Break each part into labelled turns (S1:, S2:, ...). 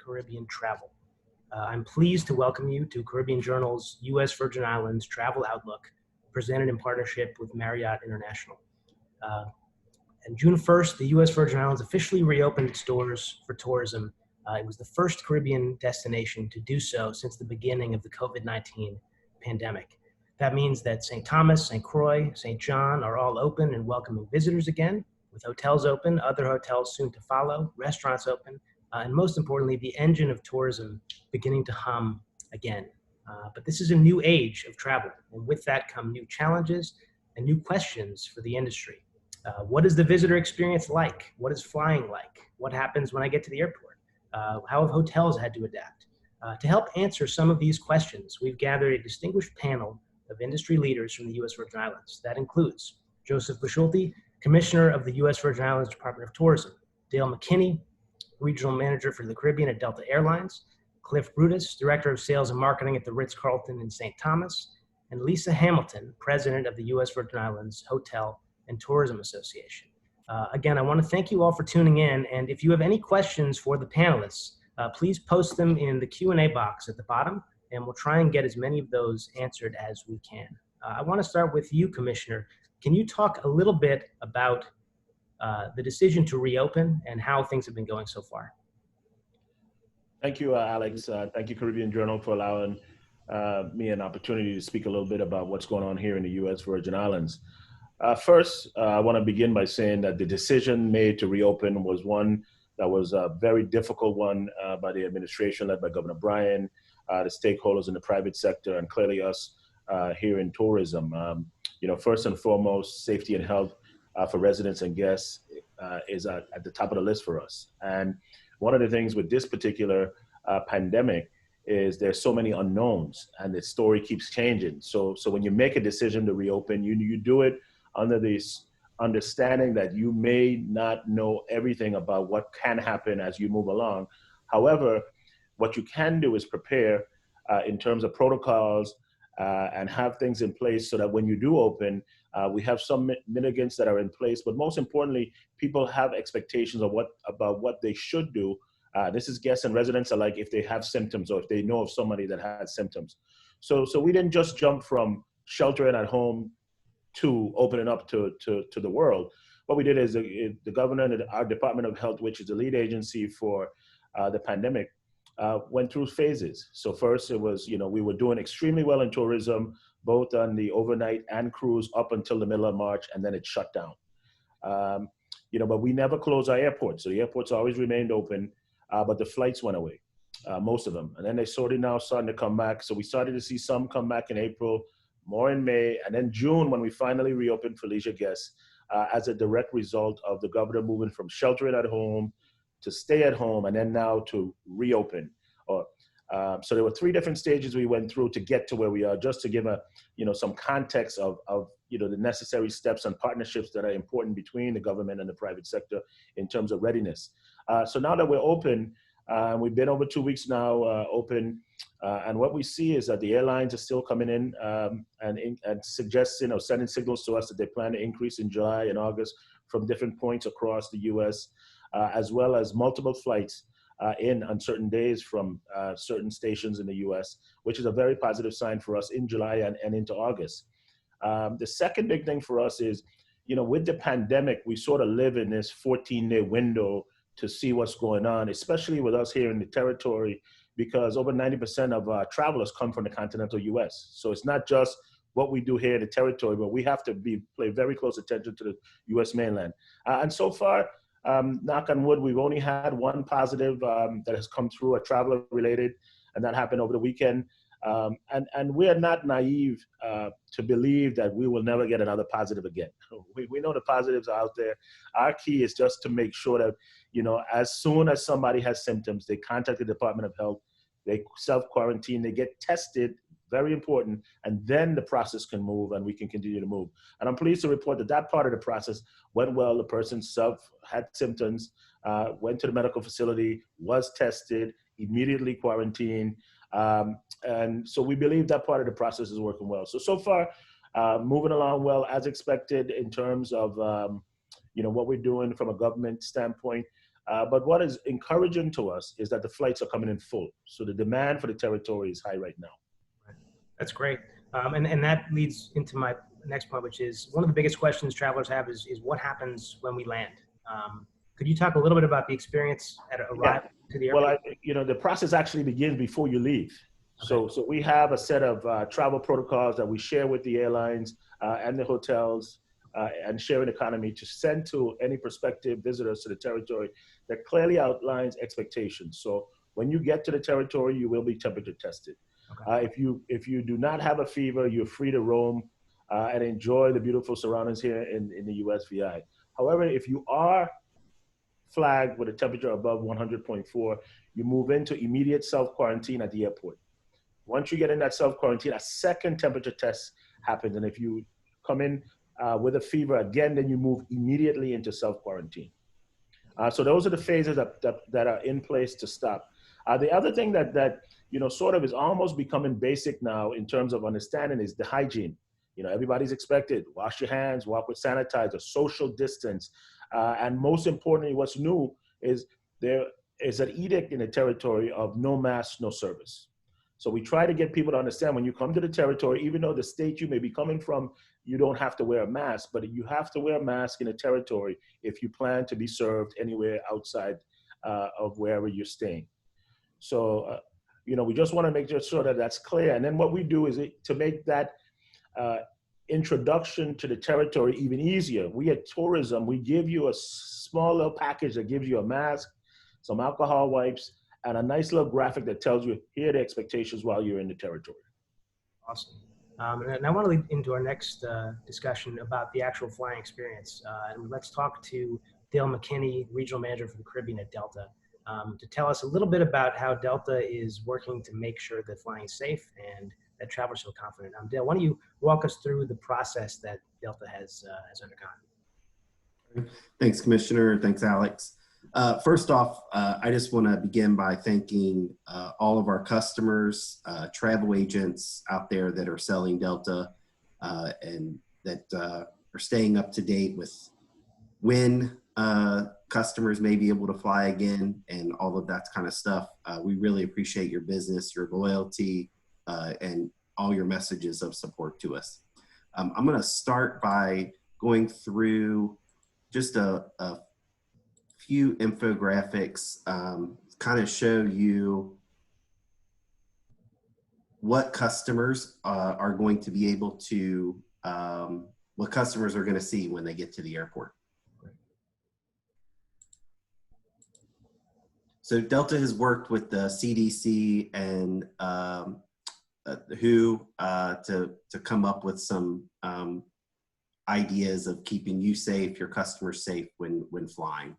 S1: Caribbean travel. I'm pleased to welcome you to Caribbean Journal's U.S. Virgin Islands Travel Outlook, presented in partnership with Marriott International. On June 1st, the U.S. Virgin Islands officially reopened its doors for tourism. It was the first Caribbean destination to do so since the beginning of the COVID-19 pandemic. That means that St. Thomas, St. Croix, St. John are all open and welcoming visitors again, with hotels open, other hotels soon to follow, restaurants open, and most importantly, the engine of tourism beginning to hum again. But this is a new age of travel, and with that come new challenges and new questions for the industry. What is the visitor experience like? What is flying like? What happens when I get to the airport? How have hotels had to adapt? To help answer some of these questions, we've gathered a distinguished panel of industry leaders from the U.S. Virgin Islands. That includes Joseph Boschulte, Commissioner of the U.S. Virgin Islands Department of Tourism, Dale McKinney, Regional Manager for the Caribbean at Delta Airlines, Cliff Brutus, Director of Sales and Marketing at the Ritz-Carlton in St. Thomas, and Lisa Hamilton, President of the U.S. Virgin Islands Hotel and Tourism Association. Again, I want to thank you all for tuning in, and if you have any questions for the panelists, please post them in the Q&A box at the bottom, and we'll try and get as many of those answered as we can. I want to start with you, Commissioner. Can you talk a little bit about the decision to reopen and how things have been going so far?
S2: Thank you, Alex. Thank you, Caribbean Journal, for allowing me an opportunity to speak a little bit about what's going on here in the U.S. Virgin Islands. First, I want to begin by saying that the decision made to reopen was one that was a very difficult one by the administration led by Governor Bryan, the stakeholders in the private sector, and clearly us here in tourism. First and foremost, safety and health for residents and guests is at the top of the list for us. And one of the things with this particular pandemic is there's so many unknowns and the story keeps changing. So when you make a decision to reopen, you do it under this understanding that you may not know everything about what can happen as you move along. However, what you can do is prepare in terms of protocols and have things in place so that when you do open, we have some mitigants that are in place, but most importantly, people have expectations of about what they should do. This is guests and residents alike if they have symptoms or if they know of somebody that has symptoms. So we didn't just jump from sheltering at home to opening up to the world. What we did is the governor and our Department of Health, which is the lead agency for the pandemic, went through phases. So first it was, we were doing extremely well in tourism, both on the overnight and cruise up until the middle of March, and then it shut down. But we never closed our airports. So the airports always remained open, but the flights went away, most of them. And then they now starting to come back. So we started to see some come back in April, more in May, and then June when we finally reopened for leisure guests as a direct result of the governor moving from sheltering at home to stay at home, and then now to reopen. So there were three different stages we went through to get to where we are, just to give some context of the necessary steps and partnerships that are important between the government and the private sector in terms of readiness. So now that we're open, we've been over 2 weeks now open, and what we see is that the airlines are still coming in and suggesting or sending signals to us that they plan to increase in July and August from different points across the U.S., as well as multiple flights in on certain days from certain stations in the U.S., which is a very positive sign for us in July and into August. The second big thing for us is, with the pandemic, we sort of live in this 14-day window to see what's going on, especially with us here in the territory, because over 90% of our travelers come from the continental U.S. So it's not just what we do here in the territory, but we have to pay very close attention to the U.S. mainland. And so far, knock on wood, we've only had one positive that has come through, a traveler related, and that happened over the weekend. And we are not naive to believe that we will never get another positive again. We know the positives are out there. Our key is just to make sure that, as soon as somebody has symptoms, they contact the Department of Health, they self-quarantine, they get tested, very important, and then the process can move and we can continue to move. And I'm pleased to report that that part of the process went well. The person had symptoms, went to the medical facility, was tested, immediately quarantined. And so we believe that part of the process is working well. So far, moving along well as expected in terms of what we're doing from a government standpoint. But what is encouraging to us is that the flights are coming in full. So the demand for the territory is high right now.
S1: That's great. And that leads into my next point, which is one of the biggest questions travelers have is what happens when we land? Could you talk a little bit about the experience at arrival to the airport?
S2: Well, the process actually begins before you leave. Okay. So we have a set of travel protocols that we share with the airlines and the hotels and sharing economy to send to any prospective visitors to the territory that clearly outlines expectations. So when you get to the territory, you will be temperature tested. Okay. If you do not have a fever, you're free to roam and enjoy the beautiful surroundings here in the USVI. However, if you are flagged with a temperature above 100.4, you move into immediate self-quarantine at the airport. Once you get in that self-quarantine, a second temperature test happens. And if you come in with a fever again, then you move immediately into self-quarantine. So those are the phases that are in place to stop. The other thing that sort of is almost becoming basic now in terms of understanding is the hygiene. Everybody's expected, wash your hands, walk with sanitizer, social distance. And most importantly, what's new is there is an edict in the territory of no mask, no service. So we try to get people to understand when you come to the territory, even though the state you may be coming from, you don't have to wear a mask, but you have to wear a mask in the territory if you plan to be served anywhere outside of wherever you're staying. So, we just want to make sure that that's clear. And then what we do is to make that introduction to the territory even easier. We at tourism, we give you a small little package that gives you a mask, some alcohol wipes, and a nice little graphic that tells you here are the expectations while you're in the territory.
S1: Awesome. And I want to lead into our next discussion about the actual flying experience. And let's talk to Dale McKinney, Regional Manager for the Caribbean at Delta, to tell us a little bit about how Delta is working to make sure that flying is safe and that travelers feel confident. Dale, why don't you walk us through the process that Delta has undergone?
S3: Thanks, Commissioner. Thanks, Alex. First off, I just want to begin by thanking all of our customers, travel agents out there that are selling Delta and that are staying up to date with when customers may be able to fly again and all of that kind of stuff. We really appreciate your business, your loyalty, and all your messages of support to us. I'm going to start by going through just a few infographics, kind of show you what customers are going to be able to, what customers are going to see when they get to the airport. So Delta has worked with the CDC and WHO to come up with some ideas of keeping you safe, your customers safe when flying.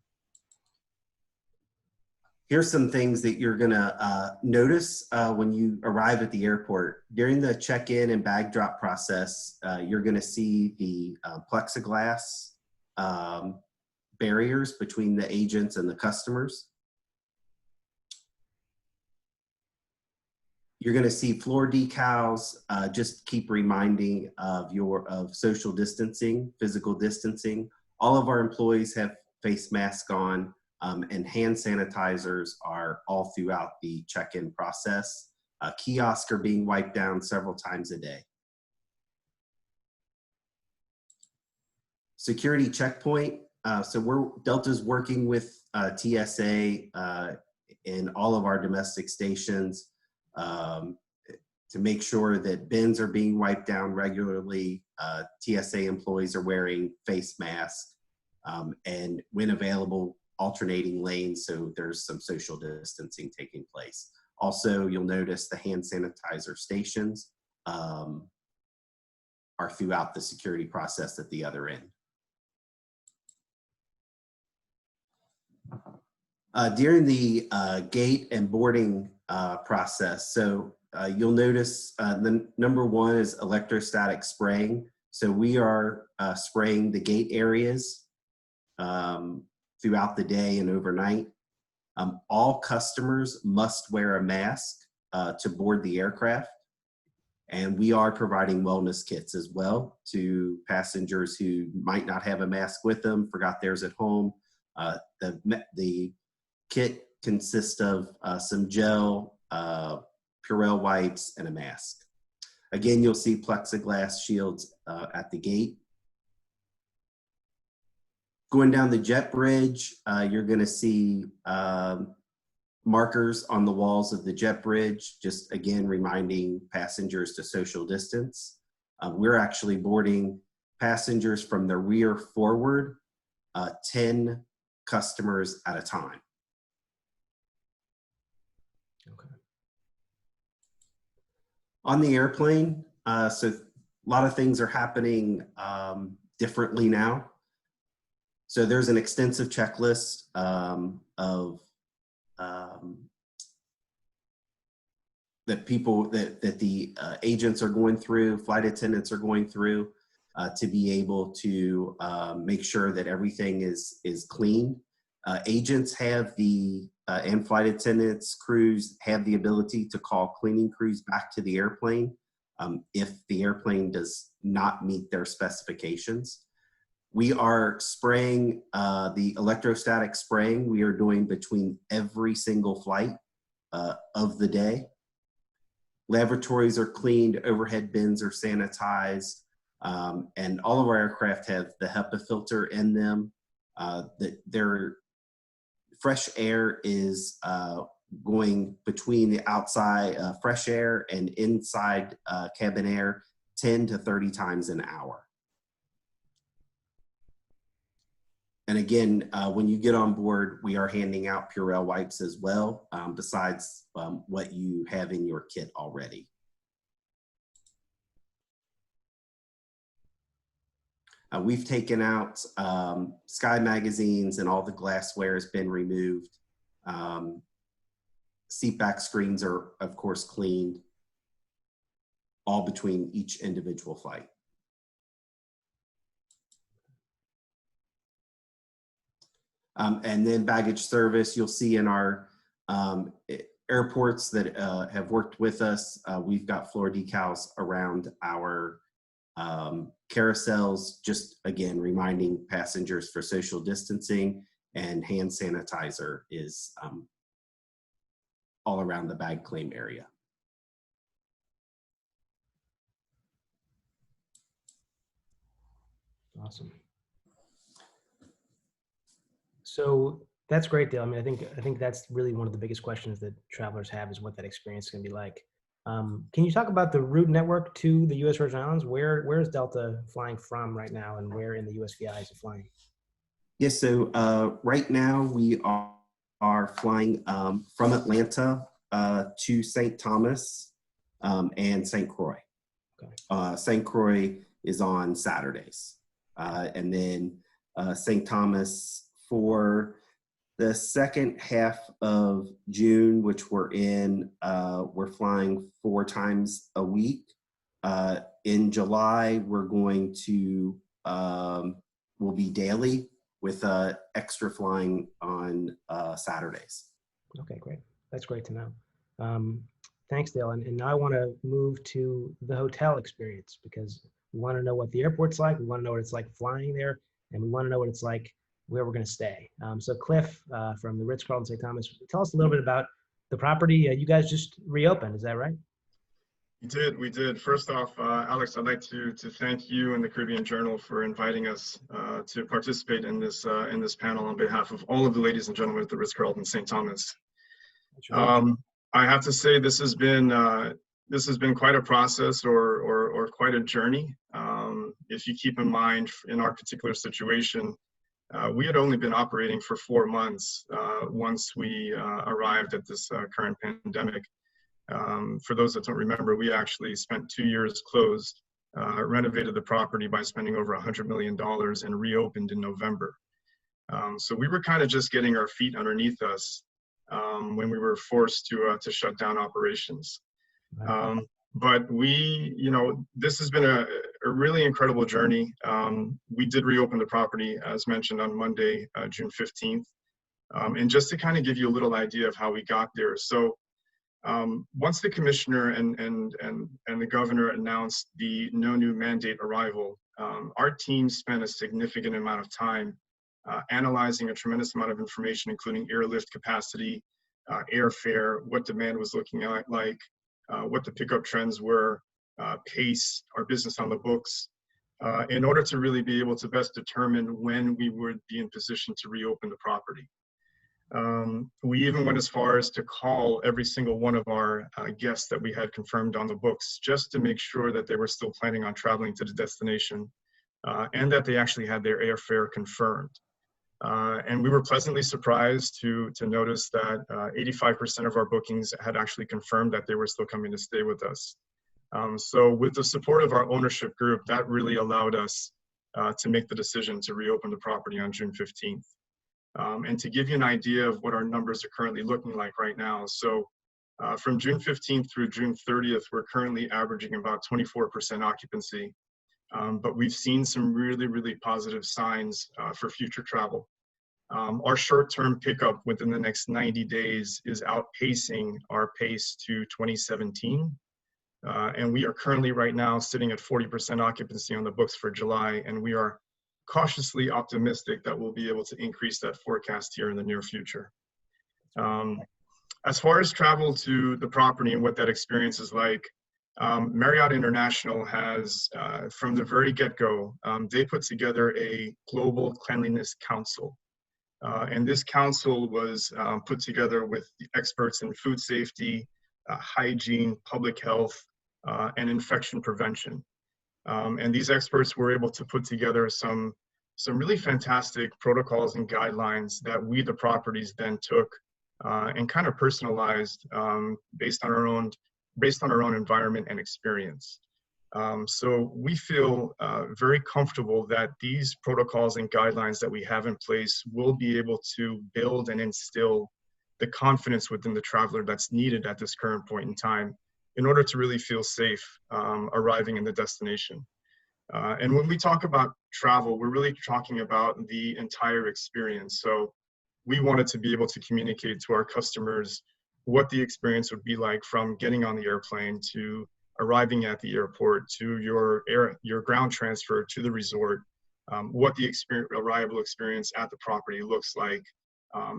S3: Here's some things that you're gonna notice when you arrive at the airport. During the check-in and bag drop process, you're gonna see the plexiglass barriers between the agents and the customers. You're going to see floor decals. Just keep reminding of social distancing, physical distancing. All of our employees have face masks on, and hand sanitizers are all throughout the check-in process. Kiosks are being wiped down several times a day. Security checkpoint. So Delta's working with TSA in all of our domestic stations to make sure that bins are being wiped down regularly. TSA employees are wearing face masks, and when available, alternating lanes, so there's some social distancing taking place. Also, you'll notice the hand sanitizer stations are throughout the security process at the other end. During the gate and boarding process, so you'll notice the number one is electrostatic spraying. So we are spraying the gate areas throughout the day and overnight. All customers must wear a mask to board the aircraft. And we are providing wellness kits as well to passengers who might not have a mask with them, forgot theirs at home. The kit consists of some gel, Purell wipes, and a mask. Again, you'll see plexiglass shields at the gate. Going down the jet bridge, you're going to see markers on the walls of the jet bridge, just again reminding passengers to social distance. We're actually boarding passengers from the rear forward, 10 customers at a time.
S1: Okay.
S3: On the airplane, so a lot of things are happening differently now. So there's an extensive checklist of that the agents are going through, flight attendants are going through to be able to make sure that everything is clean. Agents have and flight attendants, crews have the ability to call cleaning crews back to the airplane if the airplane does not meet their specifications. We are spraying the electrostatic spraying. We are doing between every single flight of the day. Lavatories are cleaned, overhead bins are sanitized, and all of our aircraft have the HEPA filter in them. Their fresh air is going between the outside fresh air and inside cabin air 10 to 30 times an hour. And again, when you get on board, we are handing out Purell wipes as well, besides what you have in your kit already. We've taken out Sky magazines, and all the glassware has been removed. Seat back screens are, of course, cleaned, all between each individual flight. And then baggage service, you'll see in our airports that have worked with us, we've got floor decals around our carousels, just again, reminding passengers for social distancing, and hand sanitizer is all around the bag claim area.
S1: Awesome. So that's great, Dale. I mean, I think that's really one of the biggest questions that travelers have, is what that experience is going to be like. Can you talk about the route network to the U.S. Virgin Islands? Where is Delta flying from right now, and where in the USVI is it flying?
S3: Yes, so right now we are flying from Atlanta to St. Thomas and St. Croix. Okay. St. Croix is on Saturdays, and then St. Thomas for the second half of June, which we're in, we're flying 4 times a week. In July, we're going to, will be daily with extra flying on Saturdays.
S1: Okay, great. That's great to know. Thanks, Dale. And now I want to move to the hotel experience, because we want to know what the airport's like. We want to know what it's like flying there, and we want to know what it's like where we're going to stay. So Cliff from the Ritz-Carlton St. Thomas, tell us a little bit about the property. You guys just reopened, is that right?
S4: We did. First off, Alex, I'd like to thank you and the Caribbean Journal for inviting us to participate in this panel on behalf of all of the ladies and gentlemen at the Ritz-Carlton St. Thomas. I have to say this has been quite a process or quite a journey. If you keep in mind, in our particular situation, we had only been operating for 4 months once we arrived at this current pandemic. For those that don't remember, we actually spent 2 years closed, renovated the property by spending over $100 million, and reopened in November. So we were kind of just getting our feet underneath us when we were forced to shut down operations. But this has been a really incredible journey. We did reopen the property, as mentioned, on Monday, June 15th. And just to kind of give you a little idea of how we got there. So once the commissioner and the governor announced the no new mandate arrival, our team spent a significant amount of time analyzing a tremendous amount of information, including airlift capacity, airfare, what demand was looking like, what the pickup trends were, pace, our business on the books, in order to really be able to best determine when we would be in position to reopen the property. We even went as far as to call every single one of our guests that we had confirmed on the books, just to make sure that they were still planning on traveling to the destination, and that they actually had their airfare confirmed. And we were pleasantly surprised to notice that 85% of our bookings had actually confirmed that they were still coming to stay with us. So with the support of our ownership group, that really allowed us to make the decision to reopen the property on June 15th. And to give you an idea of what our numbers are currently looking like right now. So from June 15th through June 30th, we're currently averaging about 24% occupancy. But we've seen some really, really positive signs for future travel. Our short-term pickup within the next 90 days is outpacing our pace to 2017. And we are currently right now sitting at 40% occupancy on the books for July, and we are cautiously optimistic that we'll be able to increase that forecast here in the near future. As far as travel to the property and what that experience is like, Marriott International has, from the very get-go, they put together a global cleanliness council. And this council was put together with the experts in food safety, hygiene, public health, and infection prevention. And these experts were able to put together some really fantastic protocols and guidelines that we, the properties, then took and kind of personalized based on our own environment and experience. So we feel very comfortable that these protocols and guidelines that we have in place will be able to build and instill the confidence within the traveler that's needed at this current point in time in order to really feel safe arriving in the destination. And when we talk about travel, we're really talking about the entire experience. So we wanted to be able to communicate to our customers what the experience would be like from getting on the airplane to arriving at the airport to your ground transfer to the resort, what the arrival experience at the property looks like,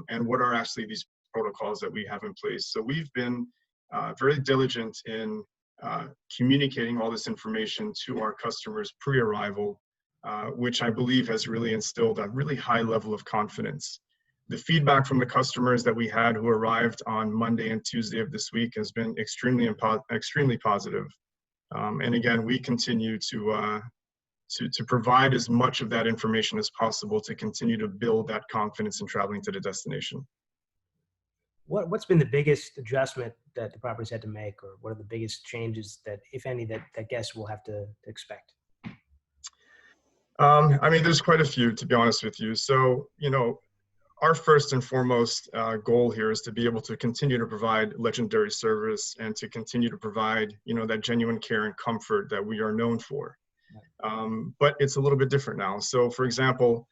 S4: and what are actually these protocols that we have in place. So we've been very diligent in communicating all this information to our customers pre-arrival, which I believe has really instilled a really high level of confidence. The feedback from the customers that we had who arrived on Monday and Tuesday of this week has been extremely positive. And again, we continue to provide as much of that information as possible to continue to build that confidence in traveling to the destination.
S1: What's been the biggest adjustment that the properties had to make, or what are the biggest changes that, if any, that guests will have to expect?
S4: I mean, there's quite a few, to be honest with you. So, our first and foremost goal here is to be able to continue to provide legendary service and to continue to provide, that genuine care and comfort that we are known for. But it's a little bit different now. So, for example,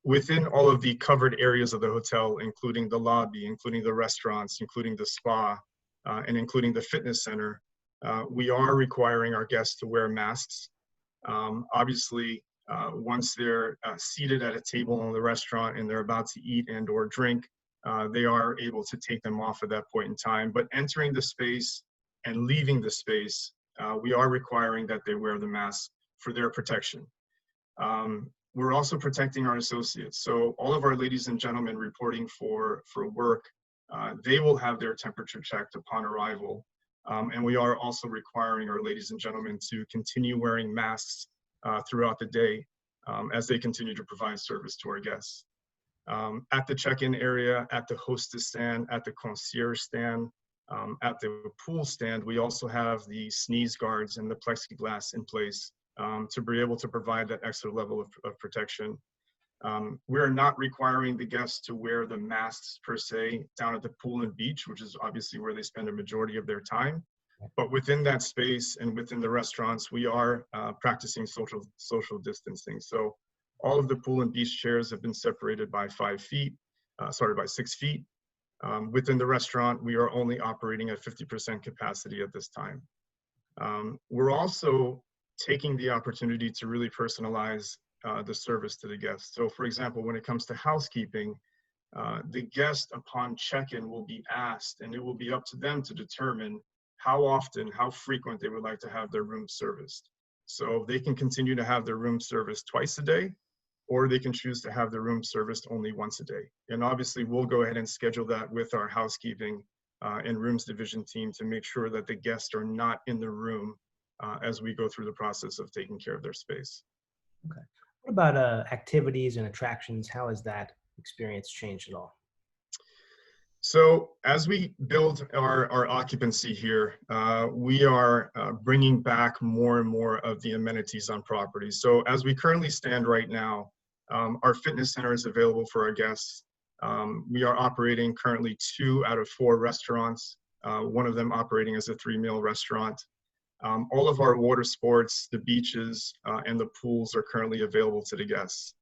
S4: within all of the covered areas of the hotel, including the lobby, including the restaurants, including the spa, and including the fitness center, we are requiring our guests to wear masks. Obviously, once they're seated at a table in the restaurant and they're about to eat and or drink, they are able to take them off at that point in time. But entering the space and leaving the space, we are requiring that they wear the mask for their protection. We're also protecting our associates. So all of our ladies and gentlemen reporting for work, they will have their temperature checked upon arrival. And we are also requiring our ladies and gentlemen to continue wearing masks throughout the day as they continue to provide service to our guests. At the check-in area, at the hostess stand, at the concierge stand, at the pool stand, we also have the sneeze guards and the plexiglass in place to be able to provide that extra level of protection. We're not requiring the guests to wear the masks per se down at the pool and beach, which is obviously where they spend a majority of their time. But within that space and within the restaurants, we are practicing social distancing. So all of the pool and beach chairs have been separated by 6 feet. Within the restaurant, we are only operating at 50% capacity at this time. We're also taking the opportunity to really personalize the service to the guest. So for example, when it comes to housekeeping, the guest upon check-in will be asked, and it will be up to them to determine how often, how frequent they would like to have their room serviced. So they can continue to have their room serviced twice a day, or they can choose to have their room serviced only once a day. And obviously we'll go ahead and schedule that with our housekeeping and rooms division team to make sure that the guests are not in the room as we go through the process of taking care of their space.
S1: Okay. What about activities and attractions? How has that experience changed at all?
S4: So as we build our occupancy here, we are bringing back more and more of the amenities on property. So as we currently stand right now, our fitness center is available for our guests. We are operating currently 2 out of 4 restaurants, one of them operating as a 3-meal restaurant. All of our water sports, the beaches, and the pools are currently available to the guests.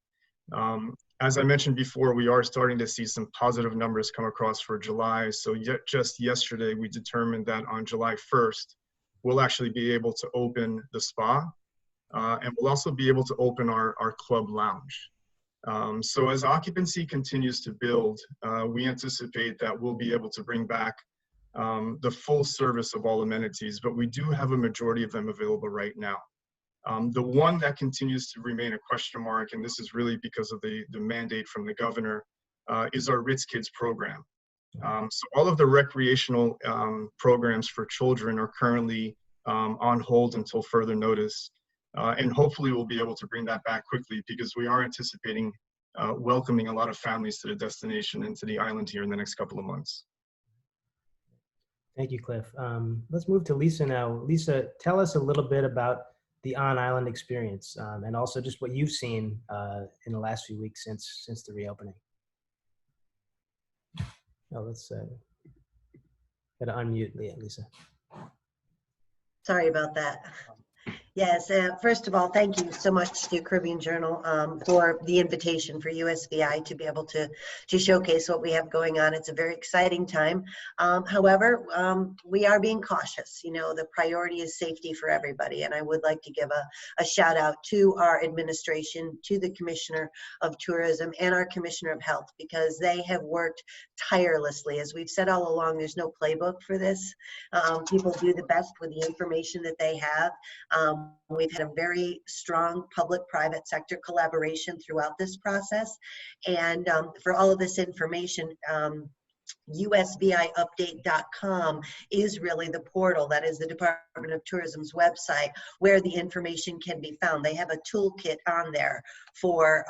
S4: As I mentioned before, we are starting to see some positive numbers come across for July. So just yesterday, we determined that on July 1st, we'll actually be able to open the spa, and we'll also be able to open our club lounge. So as occupancy continues to build, we anticipate that we'll be able to bring back the full service of all amenities, but we do have a majority of them available right now. The one that continues to remain a question mark, and this is really because of the mandate from the governor, is our Ritz Kids program. So all of the recreational programs for children are currently on hold until further notice. And hopefully we'll be able to bring that back quickly, because we are anticipating welcoming a lot of families to the destination and to the island here in the next couple of months.
S1: Thank you, Cliff. Let's move to Lisa now. Lisa, tell us a little bit about the on-island experience, and also just what you've seen in the last few weeks since the reopening. Oh, let's gotta unmute Lisa.
S5: Sorry about that. Yes, first of all, thank you so much to Caribbean Journal for the invitation for USVI to be able to showcase what we have going on. It's a very exciting time. However, we are being cautious. You know, the priority is safety for everybody. And I would like to give a shout out to our administration, to the Commissioner of Tourism and our Commissioner of Health, because they have worked tirelessly. As we've said all along, there's no playbook for this. People do the best with the information that they have. We've had a very strong public-private sector collaboration throughout this process. And for all of this information, USVIupdate.com is really the portal. That is the Department of Tourism's website where the information can be found. They have a toolkit on there for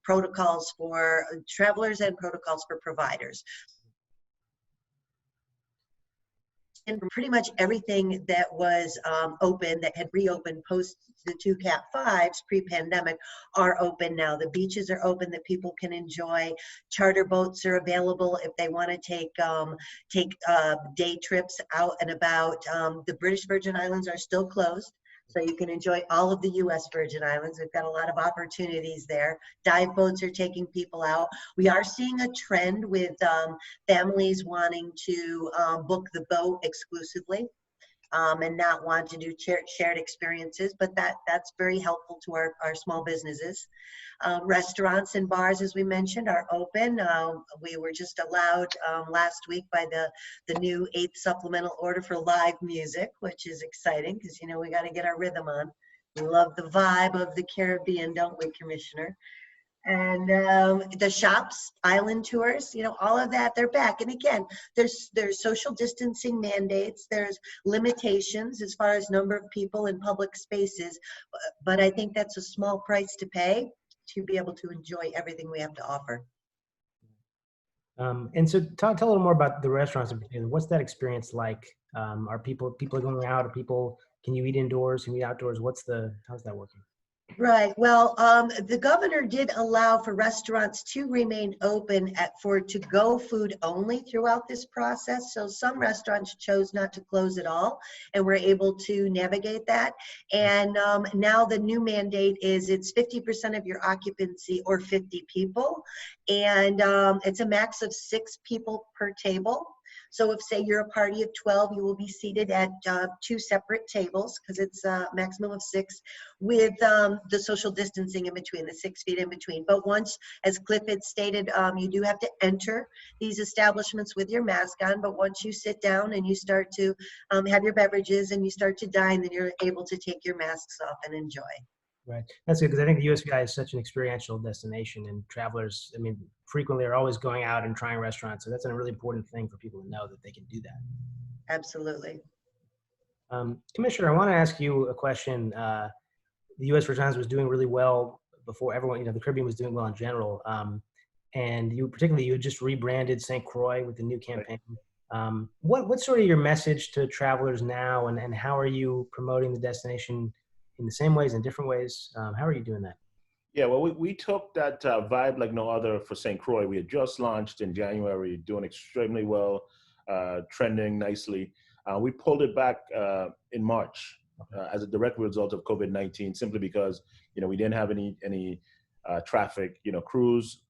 S5: protocols for travelers and protocols for providers. And pretty much everything that was open, that had reopened post the 2 Cat 5s pre-pandemic, are open now. The beaches are open that people can enjoy. Charter boats are available if they want to take day trips out and about. The British Virgin Islands are still closed, so you can enjoy all of the U.S. Virgin Islands. We've got a lot of opportunities there. Dive boats are taking people out. We are seeing a trend with families wanting to book the boat exclusively and not want to do shared experiences, but that's very helpful to our small businesses. Restaurants and bars, as we mentioned, are open. We were just allowed last week by the new 8th supplemental order for live music, which is exciting because, you know, we got to get our rhythm on. We love the vibe of the Caribbean, don't we, Commissioner? And the shops, island tours, you know, all of that, they're back. And again, there's social distancing mandates, there's limitations as far as number of people in public spaces, but I think that's a small price to pay to be able to enjoy everything we have to offer.
S1: And so tell a little more about the restaurants in particular. What's that experience like? Are people going out? Can you eat indoors? Can you eat outdoors? How's that working?
S5: Right. Well, the governor did allow for restaurants to remain open for to-go food only throughout this process. So some restaurants chose not to close at all, and we're able to navigate that. And now the new mandate is it's 50% of your occupancy or 50 people, and it's a max of 6 people per table. So if, say, you're a party of 12, you will be seated at 2 separate tables, because it's a maximum of 6, with the social distancing in between, the 6 feet in between. But once, as Cliff had stated, you do have to enter these establishments with your mask on, but once you sit down and you start to have your beverages and you start to dine, then you're able to take your masks off and enjoy.
S1: Right. That's good, because I think the USVI is such an experiential destination, and travelers, I mean, frequently are always going out and trying restaurants. So that's a really important thing for people to know, that they can do that.
S5: Absolutely.
S1: Commissioner, I want to ask you a question. The U.S. Virgin Islands was doing really well before everyone, you know, the Caribbean was doing well in general. And you had just rebranded St. Croix with the new campaign. What's sort of your message to travelers now, and how are you promoting the destination in the same ways and different ways? How are you doing that?
S2: Yeah, well, we took that vibe like no other for St. Croix. We had just launched in January, doing extremely well, trending nicely. We pulled it back in March as a direct result of COVID-19, simply because, you know, we didn't have any traffic. You know, cruise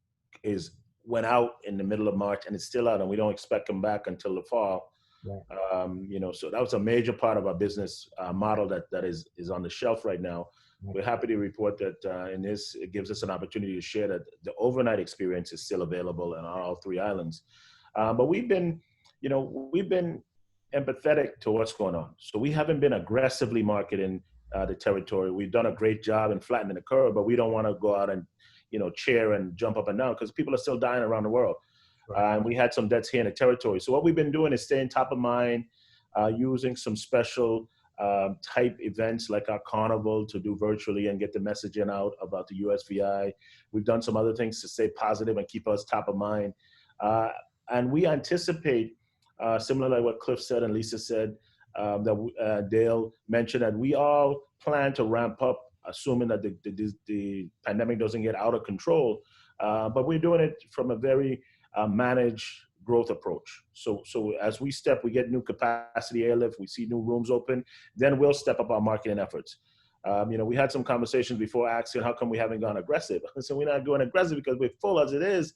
S2: went out in the middle of March, and it's still out, and we don't expect them back until the fall. Right. You know, so that was a major part of our business model that is on the shelf right now. Right. We're happy to report that in this, it gives us an opportunity to share that the overnight experience is still available on all 3 islands. But we've been empathetic to what's going on. So we haven't been aggressively marketing the territory. We've done a great job in flattening the curve, but we don't want to go out and, you know, cheer and jump up and down, because people are still dying around the world. Right. And we had some deaths here in the territory. So what we've been doing is staying top of mind, using some special type events like our carnival to do virtually and get the messaging out about the USVI. We've done some other things to stay positive and keep us top of mind. And we anticipate, similar to what Cliff said and Lisa said, that Dale mentioned, that we all plan to ramp up, assuming that the pandemic doesn't get out of control. But we're doing it from a very managed growth approach. So as we get new capacity airlift, we see new rooms open, then we'll step up our marketing efforts. You know, we had some conversations before asking, how come we haven't gone aggressive? So we're not going aggressive because we're full as it is.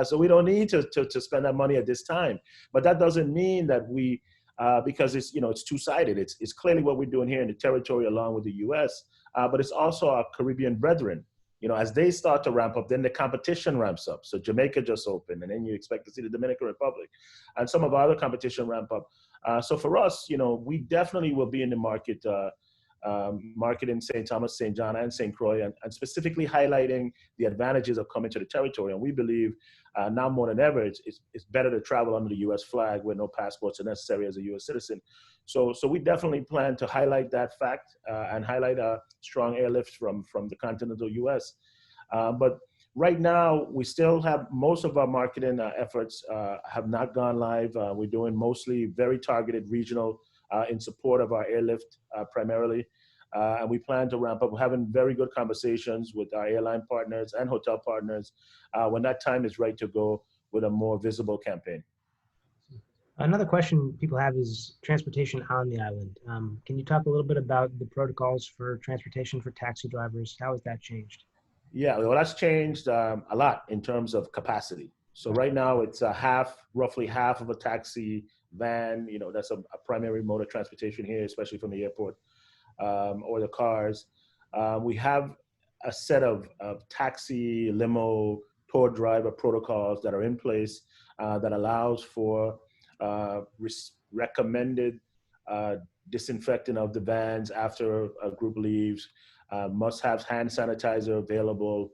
S2: So we don't need to spend that money at this time. But that doesn't mean that we, because it's, you know, it's two-sided. It's clearly what we're doing here in the territory along with the US, but it's also our Caribbean brethren. You know, as they start to ramp up, then the competition ramps up. So Jamaica just opened, and then you expect to see the Dominican Republic and some of our other competition ramp up. So for us, you know, we definitely will be in the market, marketing St. Thomas, St. John, and St. Croix, and specifically highlighting the advantages of coming to the territory. And we believe now more than ever, it's better to travel under the U.S. flag where no passports are necessary as a U.S. citizen. So we definitely plan to highlight that fact and highlight a strong airlift from the continental U.S. But right now, we still have most of our marketing efforts have not gone live. We're doing mostly very targeted regional in support of our airlift primarily. And we plan to ramp up. We're having very good conversations with our airline partners and hotel partners when that time is right to go with a more visible campaign.
S1: Another question people have is transportation on the island. Can you talk a little bit about the protocols for transportation for taxi drivers? How has that changed?
S2: Yeah, well, that's changed a lot in terms of capacity. So right now it's roughly half of a taxi van. You know, that's a primary mode of transportation here, especially from the airport, or the cars. We have a set of taxi, limo, tour driver protocols that are in place that allows for recommended disinfecting of the vans after a group leaves, must have hand sanitizer available,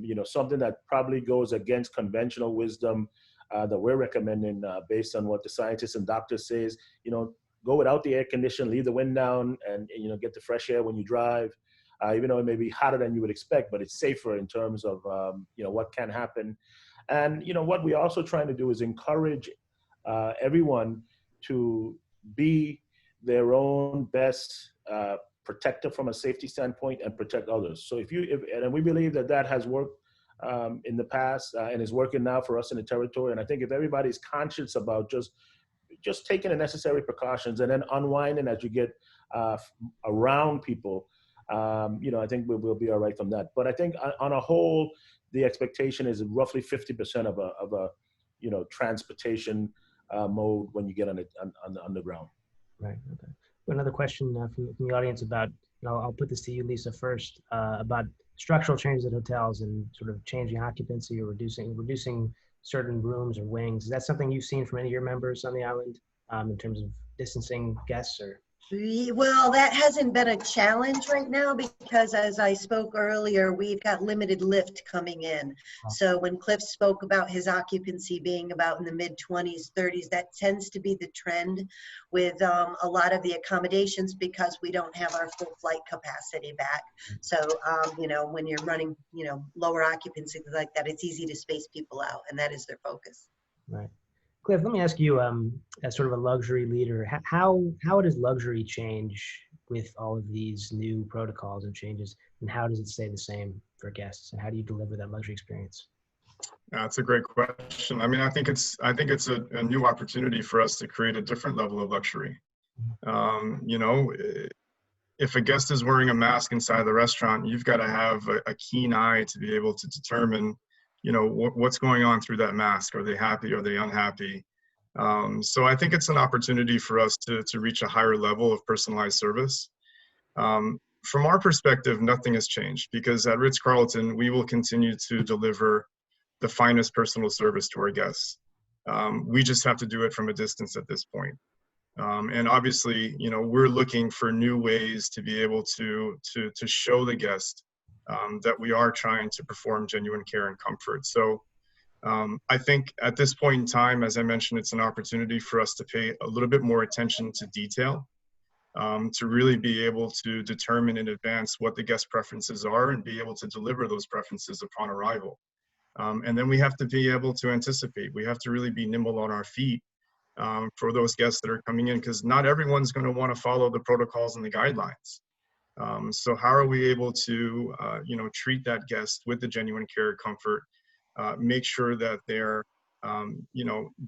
S2: you know, something that probably goes against conventional wisdom that we're recommending based on what the scientists and doctors says. You know, go without the air condition, leave the wind down, and you know, get the fresh air when you drive, even though it may be hotter than you would expect, but it's safer in terms of you know, what can happen. And you know, what we're also trying to do is encourage everyone to be their own best protector from a safety standpoint and protect others. So and we believe that has worked in the past and is working now for us in the territory. And I think if everybody's conscious about just taking the necessary precautions and then unwinding as you get around people, you know, I think we'll be all right from that. But I think on a whole, the expectation is roughly 50% of a you know, transportation mode when you get on the underground.
S1: Right. Okay. Another question from the audience about, I'll put this to you, Lisa, first, about structural changes at hotels and sort of changing occupancy or reducing certain rooms or wings. Is that something you've seen from any of your members on the island in terms of distancing guests or?
S5: Well, that hasn't been a challenge right now because, as I spoke earlier, we've got limited lift coming in. So when Cliff spoke about his occupancy being about in the mid-20s, 30s, that tends to be the trend with a lot of the accommodations because we don't have our full flight capacity back. So, when you're running, lower occupancy like that, it's easy to space people out, and that is their focus.
S1: Right. Cliff, let me ask you, as sort of a luxury leader, how does luxury change with all of these new protocols and changes, and how does it stay the same for guests, and how do you deliver that luxury experience?
S4: That's a great question. I mean, I think it's a new opportunity for us to create a different level of luxury. If a guest is wearing a mask inside the restaurant, you've got to have a keen eye to be able to determine what's going on through that mask. Are they happy? Are they unhappy? So I think it's an opportunity for us to reach a higher level of personalized service. From our perspective, nothing has changed because at Ritz-Carlton, we will continue to deliver the finest personal service to our guests. We just have to do it from a distance at this point. And obviously, we're looking for new ways to be able to show the guest that we are trying to perform genuine care and comfort. So I think at this point in time, as I mentioned, it's an opportunity for us to pay a little bit more attention to detail, to really be able to determine in advance what the guest preferences are and be able to deliver those preferences upon arrival. And then we have to be able to anticipate. We have to really be nimble on our feet for those guests that are coming in, because not everyone's going to want to follow the protocols and the guidelines. So how are we able to, treat that guest with the genuine care and comfort, make sure that they're,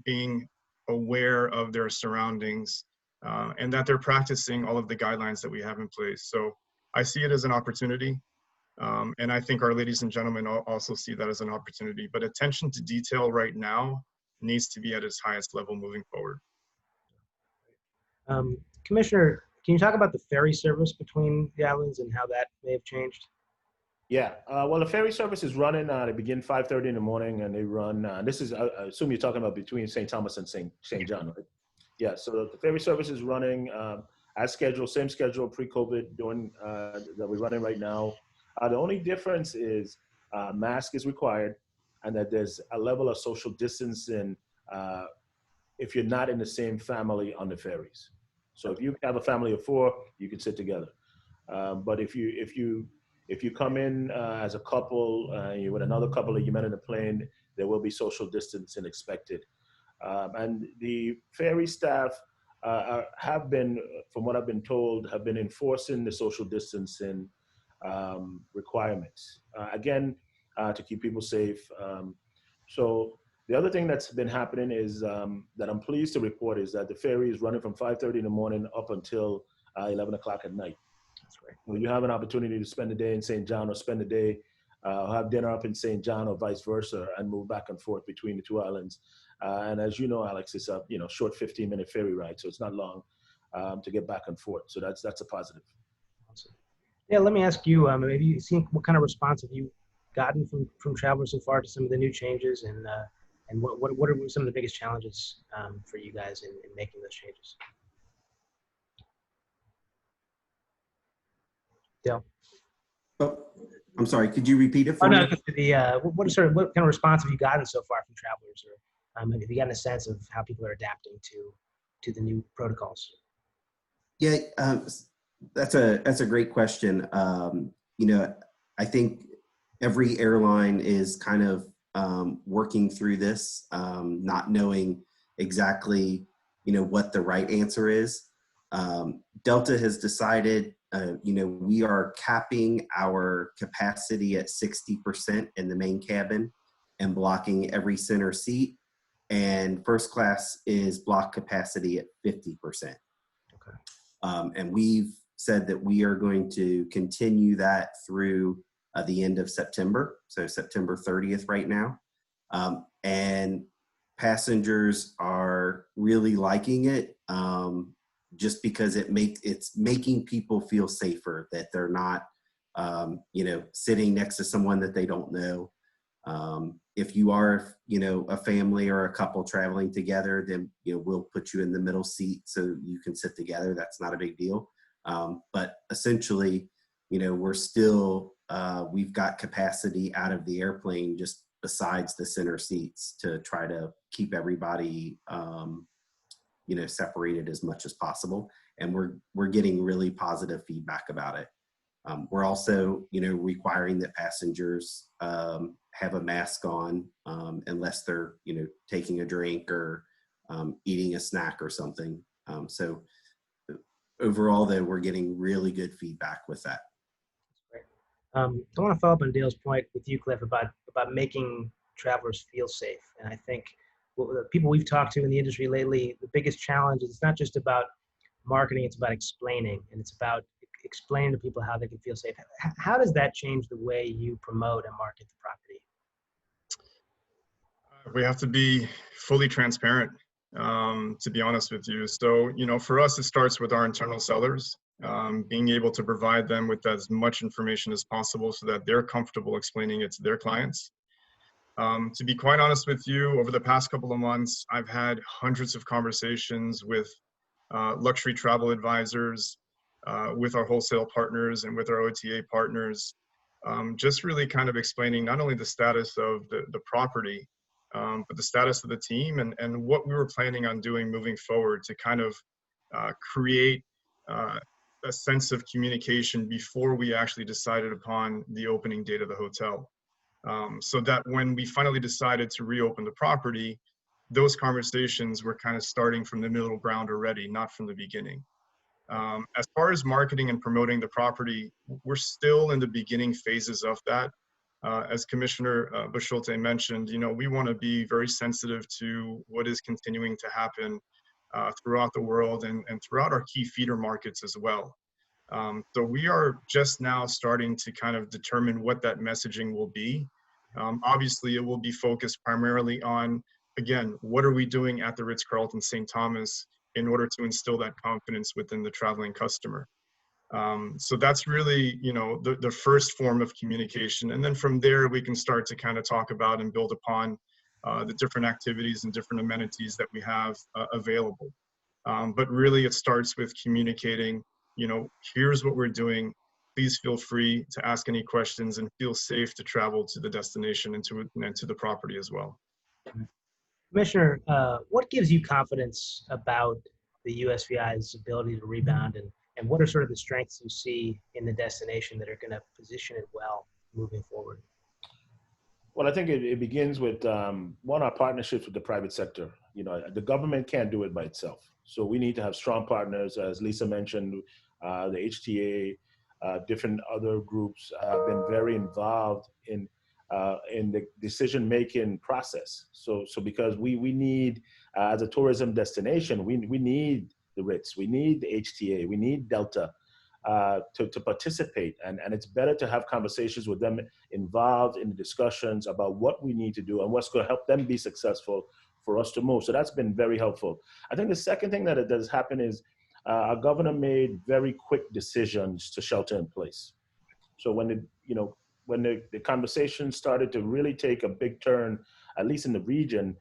S4: being aware of their surroundings, and that they're practicing all of the guidelines that we have in place. So I see it as an opportunity. And I think our ladies and gentlemen also see that as an opportunity. But attention to detail right now needs to be at its highest level moving forward.
S1: Commissioner, can you talk about the ferry service between the islands and how that may have changed?
S2: Yeah, well, the ferry service is running. They begin 5:30 in the morning, and they run. This is, I assume you're talking about between St. Thomas and St. John, right? Yeah, so the ferry service is running as scheduled, same schedule pre-COVID that we're running right now. The only difference is mask is required, and that there's a level of social distancing if you're not in the same family on the ferries. So if you have a family of 4, you can sit together. But if you come in as a couple, you're with another couple that you met in the plane, there will be social distancing expected. And the ferry staff have been, from what I've been told, have been enforcing the social distancing requirements, again, to keep people safe. So the other thing that's been happening is that I'm pleased to report is that the ferry is running from 5:30 in the morning up until 11 o'clock at night.
S1: That's great.
S2: When you have an opportunity to spend the day in St. John or spend the day, have dinner up in St. John or vice versa, and move back and forth between the 2 islands. And as you know, Alex, it's a short 15-minute ferry ride, so it's not long to get back and forth. So that's a positive.
S1: Awesome. Yeah, let me ask you, have you seen what kind of response have you gotten from travelers so far to some of the new changes, and what are some of the biggest challenges for you guys in making those changes? Dale?
S3: Oh, I'm sorry. Could you repeat it for me?
S1: What kind of response have you gotten so far from travelers, or have you gotten a sense of how people are adapting to the new protocols?
S3: Yeah, that's a great question. I think every airline is kind of working through this, not knowing exactly what the right answer is. Delta has decided, we are capping our capacity at 60% in the main cabin and blocking every center seat. And first class is block capacity at 50%.
S1: Okay.
S3: And we've said that we are going to continue that through the end of September. So September 30th right now. And passengers are really liking it, just because it's making people feel safer, that they're not, sitting next to someone that they don't know. If you are, a family or a couple traveling together, then, we'll put you in the middle seat so you can sit together. That's not a big deal. But essentially, we're still, we've got capacity out of the airplane just besides the center seats to try to keep everybody, separated as much as possible. And we're getting really positive feedback about it. We're also, requiring that passengers have a mask on, unless they're, taking a drink or eating a snack or something. So overall, though, we're getting really good feedback with that.
S1: Great. I want to follow up on Dale's point with you, Cliff, about making travelers feel safe. And I think the people we've talked to in the industry lately, the biggest challenge is it's not just about marketing, it's about explaining, and it's about explaining to people how they can feel safe. How does that change the way you promote and market the property?
S4: We have to be fully transparent, to be honest with you. So, for us, it starts with our internal sellers, being able to provide them with as much information as possible so that they're comfortable explaining it to their clients. To be quite honest with you, over the past couple of months, I've had hundreds of conversations with luxury travel advisors, with our wholesale partners and with our OTA partners, just really kind of explaining not only the status of the property, but the status of the team and what we were planning on doing moving forward to kind of create a sense of communication before we actually decided upon the opening date of the hotel. So that when we finally decided to reopen the property, those conversations were kind of starting from the middle ground already, not from the beginning. As far as marketing and promoting the property, we're still in the beginning phases of that. As Commissioner Boschulte mentioned, we want to be very sensitive to what is continuing to happen throughout the world and throughout our key feeder markets as well. So we are just now starting to kind of determine what that messaging will be. Obviously, it will be focused primarily on, again, what are we doing at the Ritz-Carlton St. Thomas in order to instill that confidence within the traveling customer. So that's really, the first form of communication. And then from there, we can start to kind of talk about and build upon the different activities and different amenities that we have available. But really, it starts with communicating, here's what we're doing. Please feel free to ask any questions and feel safe to travel to the destination and to the property as well.
S1: Commissioner, what gives you confidence about the USVI's ability to rebound, and what are sort of the strengths you see in the destination that are going to position it well moving forward?
S2: Well, I think it begins with, our partnerships with the private sector. The government can't do it by itself. So we need to have strong partners, as Lisa mentioned, the HTA, different other groups have been very involved in the decision-making process. So because we need, as a tourism destination, we need the Ritz, we need the HTA, we need Delta to participate. And it's better to have conversations with them involved in the discussions about what we need to do and what's going to help them be successful for us to move. So that's been very helpful. I think the second thing that does happen is our governor made very quick decisions to shelter in place. So when the conversation started to really take a big turn, at least in the region,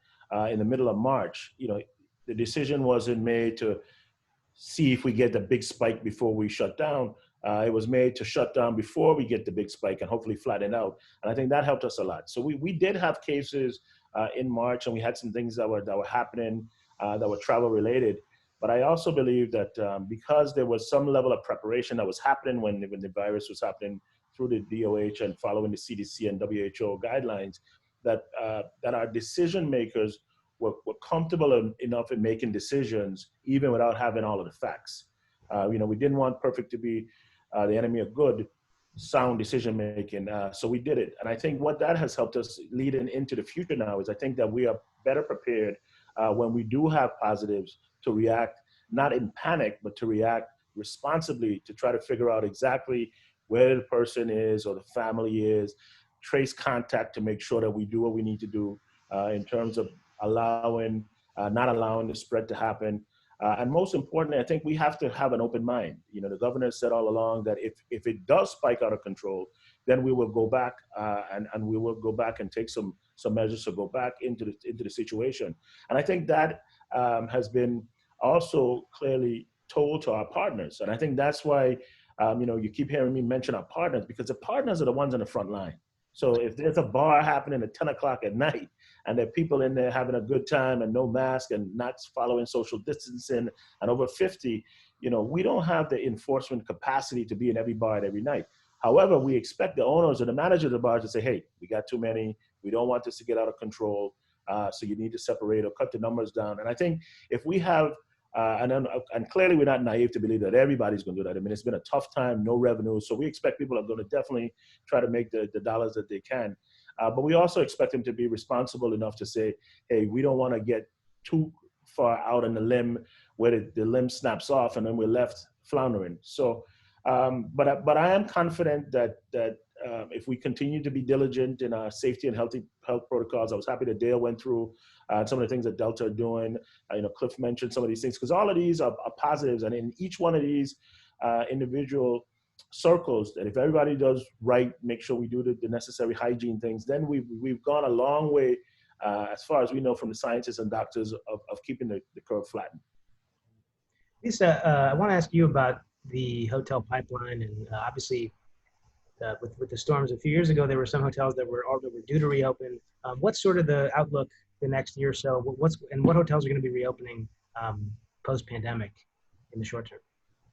S2: in the middle of March, the decision wasn't made to see if we get the big spike before we shut down. It was made to shut down before we get the big spike and hopefully flatten out. And I think that helped us a lot. So we did have cases in March, and we had some things that were happening that were travel related. But I also believe that because there was some level of preparation that was happening when the virus was happening through the DOH and following the CDC and WHO guidelines, that our decision makers were comfortable enough in making decisions even without having all of the facts. We didn't want perfect to be the enemy of good, sound decision making. So we did it. And I think what that has helped us leading into the future now is I think that we are better prepared when we do have positives to react, not in panic, but to react responsibly to try to figure out exactly where the person is or the family is, trace contact to make sure that we do what we need to do in terms of not allowing the spread to happen. And most importantly, I think we have to have an open mind. You know, the governor said all along that if it does spike out of control, then we will go back and we will go back and take some measures to go back into the situation. And I think that has been also clearly told to our partners. And I think that's why, you know, you keep hearing me mention our partners, because the partners are the ones on the front line. So if there's a bar happening at 10 o'clock at night and there are people in there having a good time and no mask and not following social distancing and over 50, you know, we don't have the enforcement capacity to be in every bar at every night. However, we expect the owners or the manager of the bars to say, hey, we got too many. We don't want this to get out of control. So you need to separate or cut the numbers down. And I think if we have, and clearly we're not naive to believe that everybody's going to do that. I mean, it's been a tough time, no revenue. So we expect people are going to definitely try to make the dollars that they can. But we also expect them to be responsible enough to say, hey, we don't want to get too far out on the limb where the limb snaps off and then we're left floundering. So, but I am confident that if we continue to be diligent in our safety and health protocols, I was happy that Dale went through some of the things that Delta are doing. You know, Cliff mentioned some of these things, because all of these are positives. And in each one of these individual circles, that if everybody does right, make sure we do the necessary hygiene things, then we've gone a long way, as far as we know from the scientists and doctors, of keeping the curve flattened.
S1: Lisa, I want to ask you about the hotel pipeline, and obviously with the storms a few years ago, there were some hotels that were due to reopen. What's sort of the outlook the next year or so? What hotels are going to be reopening post-pandemic in the short term?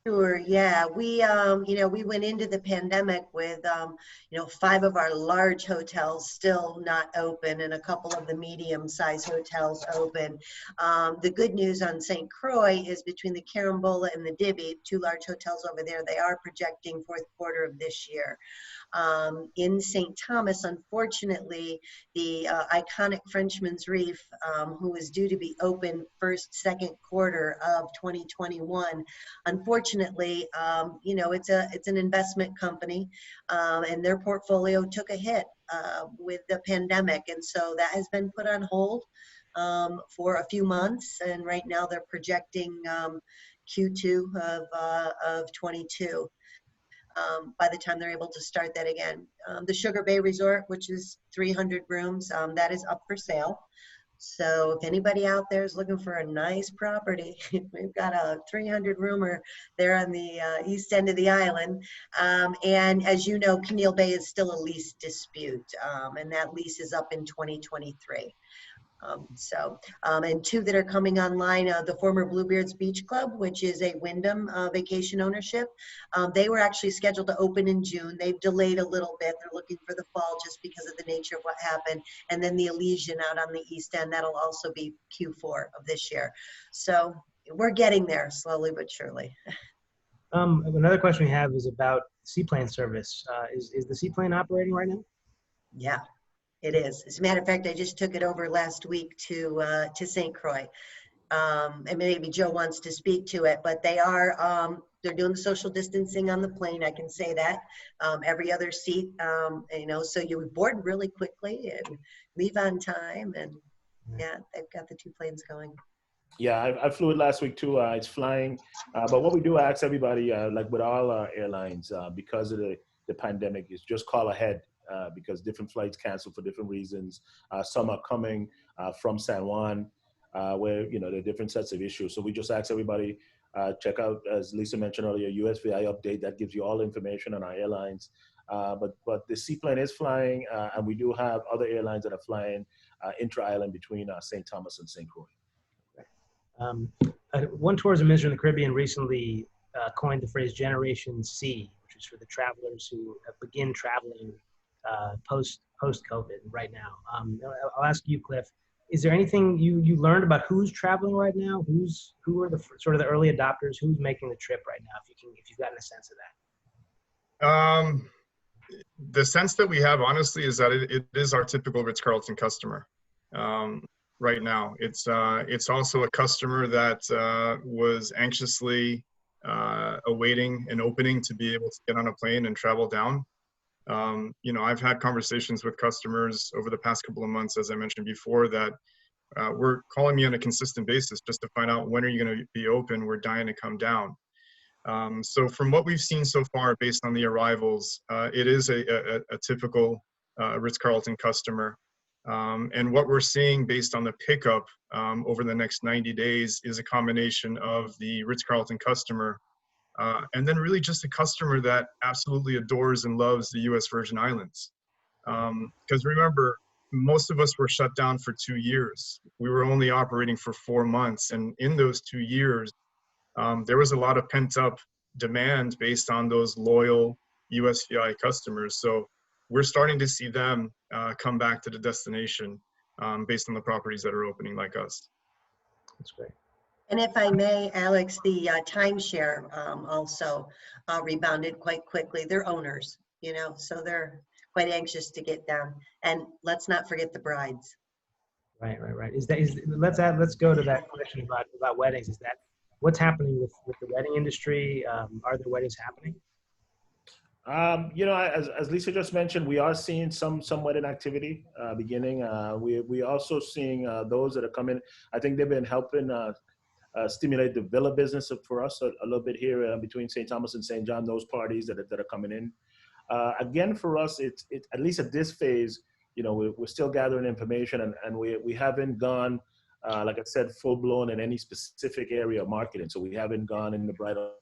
S5: Sure. Yeah, we we went into the pandemic with 5 of our large hotels still not open and a couple of the medium-sized hotels open. The good news on St. Croix is between the Carambola and the Dibby, 2 large hotels over there, they are projecting fourth quarter of this year. In St. Thomas, unfortunately, the iconic Frenchman's Reef, who is due to be open second quarter of 2021, unfortunately, it's an investment company, and their portfolio took a hit with the pandemic, and so that has been put on hold for a few months, and right now they're projecting Q2 of 22. By the time they're able to start that again. The Sugar Bay Resort, which is 300 rooms, that is up for sale. So if anybody out there is looking for a nice property, we've got a 300-roomer there on the east end of the island. And as you know, Keneal Bay is still a lease dispute, and that lease is up in 2023. And 2 that are coming online, the former Bluebeards Beach Club, which is a Wyndham vacation ownership. They were actually scheduled to open in June. They've delayed a little bit. They're looking for the fall just because of the nature of what happened. And then the Elysian out on the east end, that'll also be Q4 of this year. So we're getting there slowly but surely.
S1: Another question we have is about seaplane service. Is the seaplane operating right now?
S5: Yeah. It is. As a matter of fact, I just took it over last week to St. Croix. And maybe Joe wants to speak to it, but they're doing the social distancing on the plane. I can say that. Every other seat, so you board really quickly and leave on time. And yeah, they've got the 2 planes going.
S2: Yeah, I flew it last week too. It's flying. But what we do ask everybody, like with all our airlines, because of the pandemic, is just call ahead. Because different flights cancel for different reasons. Some are coming from San Juan, where there are different sets of issues. So we just ask everybody, check out, as Lisa mentioned earlier, USVI update that gives you all information on our airlines. But the seaplane is flying, and we do have other airlines that are flying intra-island between St. Thomas and St. Croix.
S1: One tourism minister in the Caribbean recently coined the phrase Generation C, which is for the travelers who begin traveling post-COVID right now. I'll ask you, Cliff, is there anything you learned about who's traveling right now? Who are the sort of the early adopters? Who's making the trip right now? If you've gotten a sense of that.
S4: The sense that we have, honestly, is that it is our typical Ritz-Carlton customer. Right now, it's also a customer that was anxiously awaiting an opening to be able to get on a plane and travel down. I've had conversations with customers over the past couple of months, as I mentioned before, that we're calling me on a consistent basis just to find out when are you going to be open. We're dying to come down. So from what we've seen so far, based on the arrivals, it is a typical Ritz-Carlton customer. And what we're seeing based on the pickup over the next 90 days is a combination of the Ritz-Carlton customer and then really just a customer that absolutely adores and loves the U.S. Virgin Islands. Because remember, most of us were shut down for 2 years. We were only operating for 4 months. And in those 2 years, there was a lot of pent-up demand based on those loyal USVI customers. So we're starting to see them come back to the destination based on the properties that are opening like us.
S1: That's great.
S5: And if I may, Alex, the timeshare also rebounded quite quickly. They're owners, you know, so they're quite anxious to get down. And let's not forget the brides.
S1: Right. Let's go to that question about weddings. Is that what's happening with the wedding industry? Are there weddings happening?
S2: You know, as Lisa just mentioned, we are seeing some wedding activity beginning. We also seeing those that are coming. I think they've been helping stimulate the villa business for us a little bit here between St. Thomas and St. John. Those parties that are coming in. Again, for us, it's at least at this phase, you know, we're still gathering information, and we haven't gone, like I said, full blown in any specific area of marketing. So we haven't gone in the bridal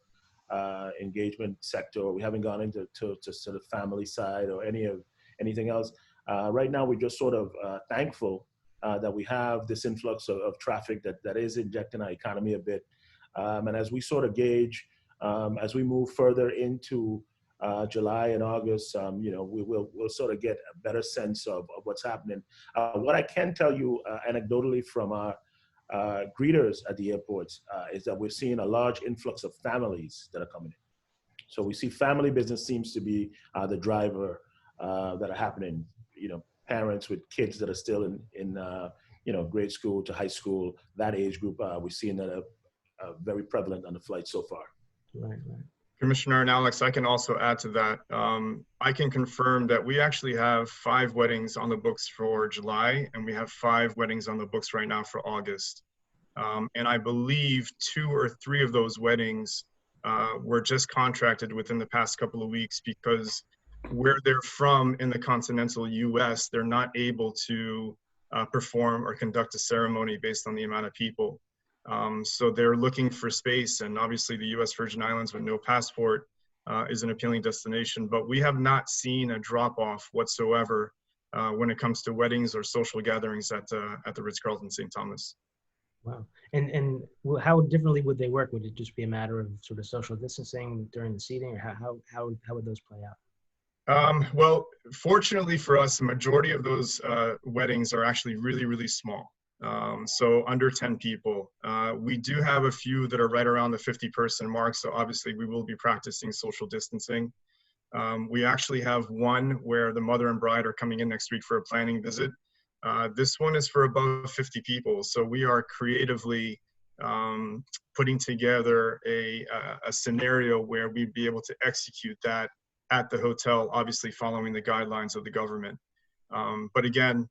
S2: engagement sector, or we haven't gone into sort of family side or anything else. Right now, we're just sort of thankful that we have this influx of traffic that is injecting our economy a bit. And as we sort of gauge, as we move further into July and August, you know, we'll sort of get a better sense of what's happening. What I can tell you anecdotally from our greeters at the airports is that we're seeing a large influx of families that are coming in. So we see family business seems to be the driver that are happening. You know, parents with kids that are still in you know, grade school to high school, that age group, we're seeing that very prevalent on the flight so far.
S1: Right.
S4: Commissioner and Alex, I can also add to that. I can confirm that we actually have 5 weddings on the books for July, and we have 5 weddings on the books right now for August. And I believe 2 or 3 of those weddings were just contracted within the past couple of weeks, because where they're from in the continental US, they're not able to perform or conduct a ceremony based on the amount of people. So they're looking for space, and obviously the U.S. Virgin Islands with no passport is an appealing destination, but we have not seen a drop-off whatsoever when it comes to weddings or social gatherings at the Ritz-Carlton St. Thomas.
S1: Wow. And how differently would they work? Would it just be a matter of sort of social distancing during the seating, or how would those play out?
S4: Well, fortunately for us, the majority of those weddings are actually really, really small. So under 10 people. We do have a few that are right around the 50-person mark, so obviously we will be practicing social distancing. We actually have one where the mother and bride are coming in next week for a planning visit. This one is for above 50 people, so we are creatively putting together a scenario where we'd be able to execute that at the hotel, obviously following the guidelines of the government. But again,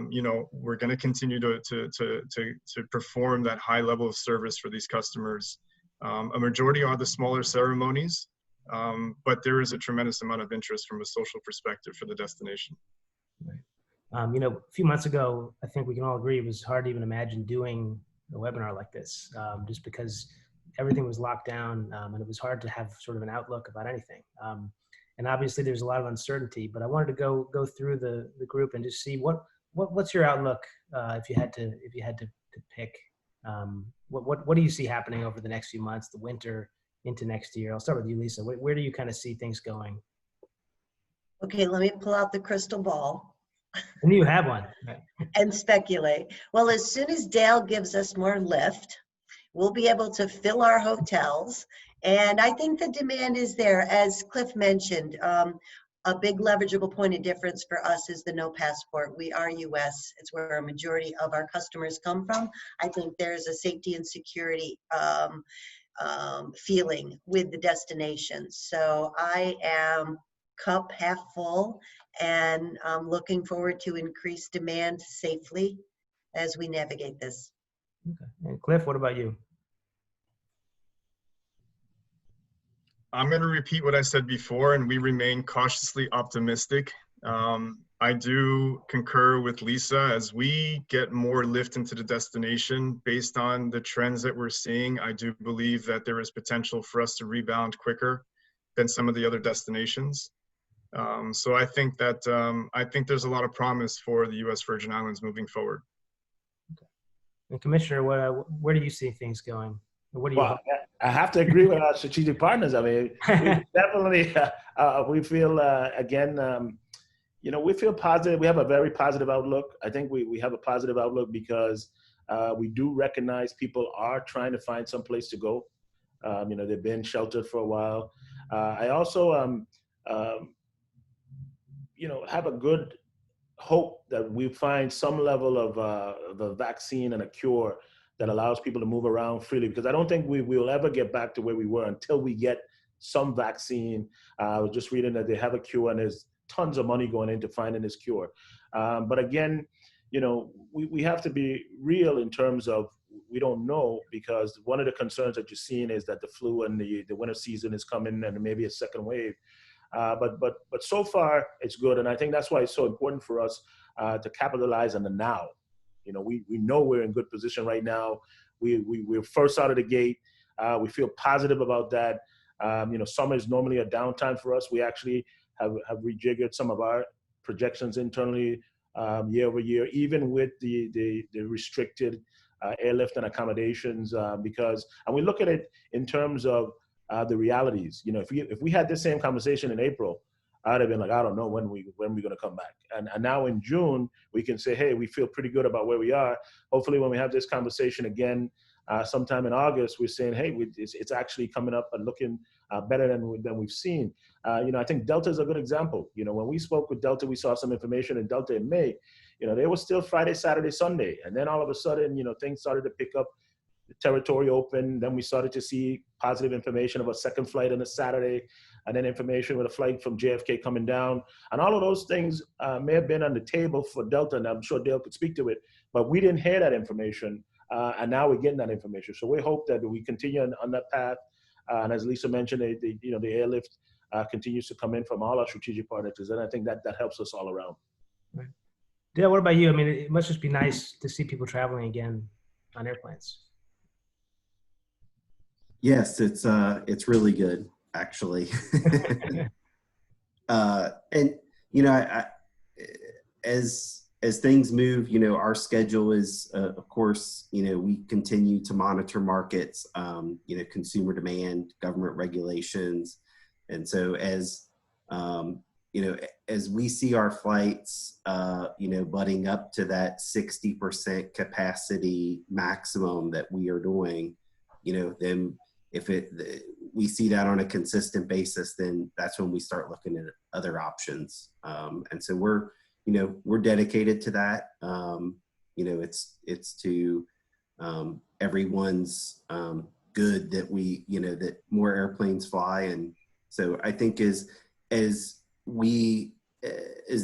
S4: you know, we're going to continue to perform that high level of service for these customers. A majority are the smaller ceremonies, but there is a tremendous amount of interest from a social perspective for the destination.
S1: Right. You know, a few months ago, I think we can all agree it was hard to even imagine doing a webinar like this, just because everything was locked down, and it was hard to have sort of an outlook about anything. And obviously, there's a lot of uncertainty. But I wanted to go through the group and just see what's your outlook if you had to pick. What do you see happening over the next few months, the winter into next year? I'll start with you, Lisa. Where do you kind of see things going?
S5: Okay, let me pull out the crystal ball.
S1: And you have one.
S5: And speculate. Well, as soon as Dale gives us more lift, we'll be able to fill our hotels. And I think the demand is there. As Cliff mentioned, a big leverageable point of difference for us is the no passport. We are US. It's where a majority of our customers come from. I think there's a safety and security feeling with the destination. So I am cup half full, and I'm looking forward to increased demand safely as we navigate this.
S1: Okay. And Cliff, what about you?
S4: I'm going to repeat what I said before, and we remain cautiously optimistic. I do concur with Lisa. As we get more lift into the destination based on the trends that we're seeing, I do believe that there is potential for us to rebound quicker than some of the other destinations. So I think that there's a lot of promise for the U.S. Virgin Islands moving forward.
S1: Okay. And Commissioner, where do you see things going? What do you
S2: Well, I have to agree with our strategic partners. I mean, we definitely, we feel, again, we feel positive. We have a very positive outlook. I think we have a positive outlook because we do recognize people are trying to find some place to go. They've been sheltered for a while. I also, have a good hope that we find some level of the vaccine and a cure that allows people to move around freely, because I don't think we will ever get back to where we were until we get some vaccine. I was just reading that they have a cure and there's tons of money going into finding this cure. But again, we have to be real in terms of we don't know, because one of the concerns that you're seeing is that the flu and the winter season is coming and maybe a second wave. But so far it's good. And I think that's why it's so important for us to capitalize on the now. We know we're in good position right now. We're first out of the gate. We feel positive about that. Summer is normally a downtime for us. We actually have rejiggered some of our projections internally year over year, even with the restricted airlift and accommodations, and we look at it in terms of the realities. If we had this same conversation in April, I'd have been like, I don't know when we're going to come back. And now in June, we can say, hey, we feel pretty good about where we are. Hopefully when we have this conversation again, sometime in August, we're saying, hey, it's actually coming up and looking better than we've seen. I think Delta is a good example. When we spoke with Delta, we saw some information in Delta in May. They were still Friday, Saturday, Sunday. And then all of a sudden, things started to pick up. The territory open. Then we started to see positive information of a second flight on a Saturday, and then information with a flight from JFK coming down. And all of those things may have been on the table for Delta, and I'm sure Dale could speak to it, but we didn't hear that information, and now we're getting that information. So we hope that we continue on that path. And as Lisa mentioned, the airlift continues to come in from all our strategic partners, and I think that helps us all around.
S1: Right. Dale, what about you? I mean, it must just be nice to see people traveling again on airplanes.
S3: Yes, it's really good, actually. And as things move, our schedule is, of course, we continue to monitor markets, consumer demand, government regulations, and so as we see our flights, butting up to that 60% capacity maximum that we are doing, then if we see that on a consistent basis, then that's when we start looking at other options. And so we're dedicated to that. It's to everyone's good that that more airplanes fly. And so I think as the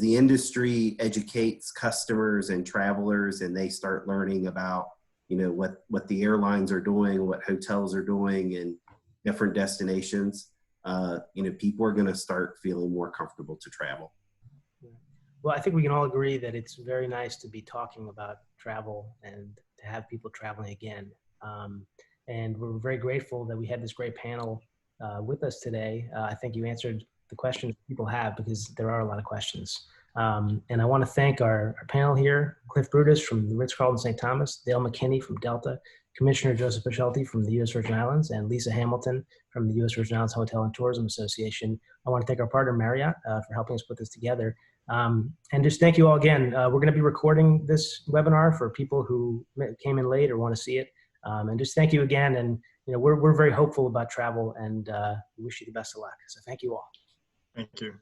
S3: industry educates customers and travelers, and they start learning about what the airlines are doing, what hotels are doing in different destinations, people are going to start feeling more comfortable to travel.
S1: Well, I think we can all agree that it's very nice to be talking about travel and to have people traveling again. And we're very grateful that we had this great panel with us today. I think you answered the questions people have, because there are a lot of questions. And I want to thank our panel here: Cliff Brutus from the Ritz-Carlton St. Thomas, Dale McKinney from Delta, Commissioner Joseph Boschulte from the U.S. Virgin Islands, and Lisa Hamilton from the U.S. Virgin Islands Hotel and Tourism Association. I want to thank our partner Marriott for helping us put this together. And just thank you all again. We're going to be recording this webinar for people who came in late or want to see it. And just thank you again. And we're very hopeful about travel, and we wish you the best of luck. So thank you all.
S4: Thank you.